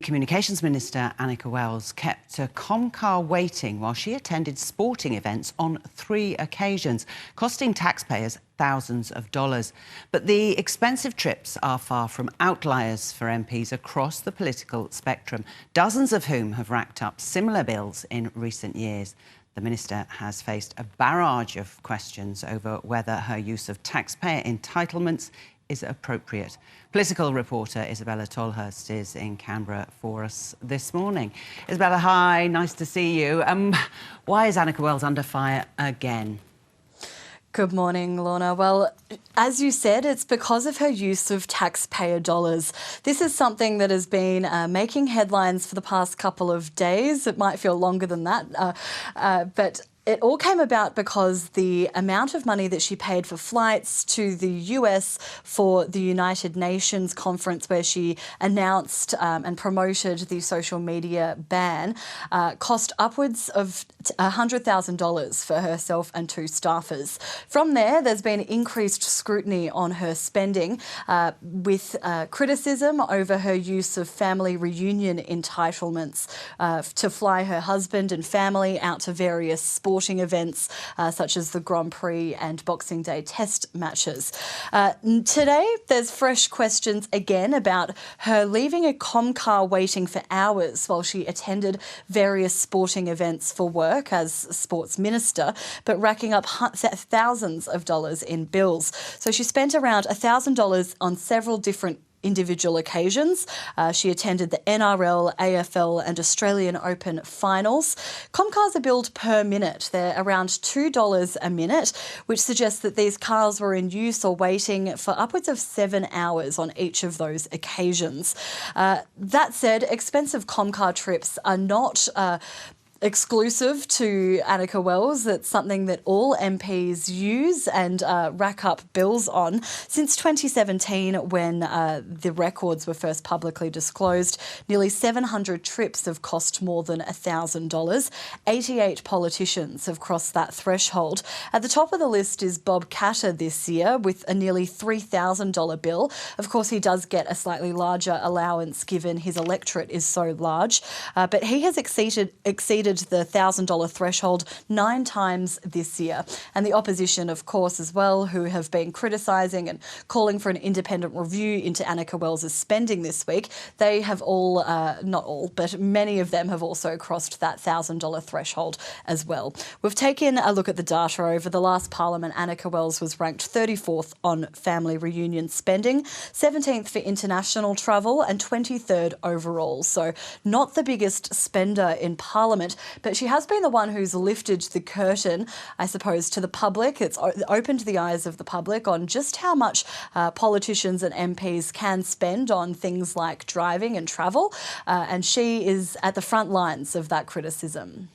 Communications Minister Anika Wells kept a car waiting while she attended sporting events on 3 occasions, costing taxpayers thousands of dollars. But the expensive trips are far from outliers for MPs across the political spectrum, dozens of whom have racked up similar bills in recent years. The minister has faced a barrage of questions over whether her use of taxpayer entitlements is appropriate. Political reporter Isabella Tolhurst is in Canberra for us this morning. Isabella, hi, nice to see you. Why is Anika Wells under fire again? Good morning, Lorna. Well, as you said, it's because of her use of taxpayer dollars. This is something that has been making headlines for the past couple of days. It might feel longer than that, but it all came about because the amount of money that she paid for flights to the US for the United Nations conference, where she announced and promoted the social media ban, cost upwards of $100,000 for herself and 2 staffers. From there, there's been increased scrutiny on her spending, with criticism over her use of family reunion entitlements to fly her husband and family out to various sporting events such as the Grand Prix and Boxing Day test matches. Today, there's fresh questions again about her leaving a car waiting for hours while she attended various sporting events for work as sports minister, but racking up thousands of dollars in bills. So she spent around $1,000 on several different individual occasions. She attended the NRL, AFL and Australian Open finals. Comcars are billed per minute. They're around $2 a minute, which suggests that these cars were in use or waiting for upwards of 7 hours on each of those occasions. That said, expensive Comcar trips are not exclusive to Anika Wells. That's something that all MPs use and rack up bills on. Since 2017, when the records were first publicly disclosed, nearly 700 trips have cost more than $1,000. 88 politicians have crossed that threshold. At the top of the list is Bob Katter this year with a nearly $3,000 bill. Of course, he does get a slightly larger allowance given his electorate is so large, but he has exceeded the $1,000 threshold 9 times this year. And the opposition, of course, as well, who have been criticising and calling for an independent review into Anika Wells' spending this week, they have all, not all, but many of them have also crossed that $1,000 threshold as well. We've taken a look at the data over the last parliament. Anika Wells was ranked 34th on family reunion spending, 17th for international travel and 23rd overall. So not the biggest spender in parliament, but she has been the one who's lifted the curtain, I suppose, to the public. It's opened the eyes of the public on just how much politicians and MPs can spend on things like driving and travel, and she is at the front lines of that criticism.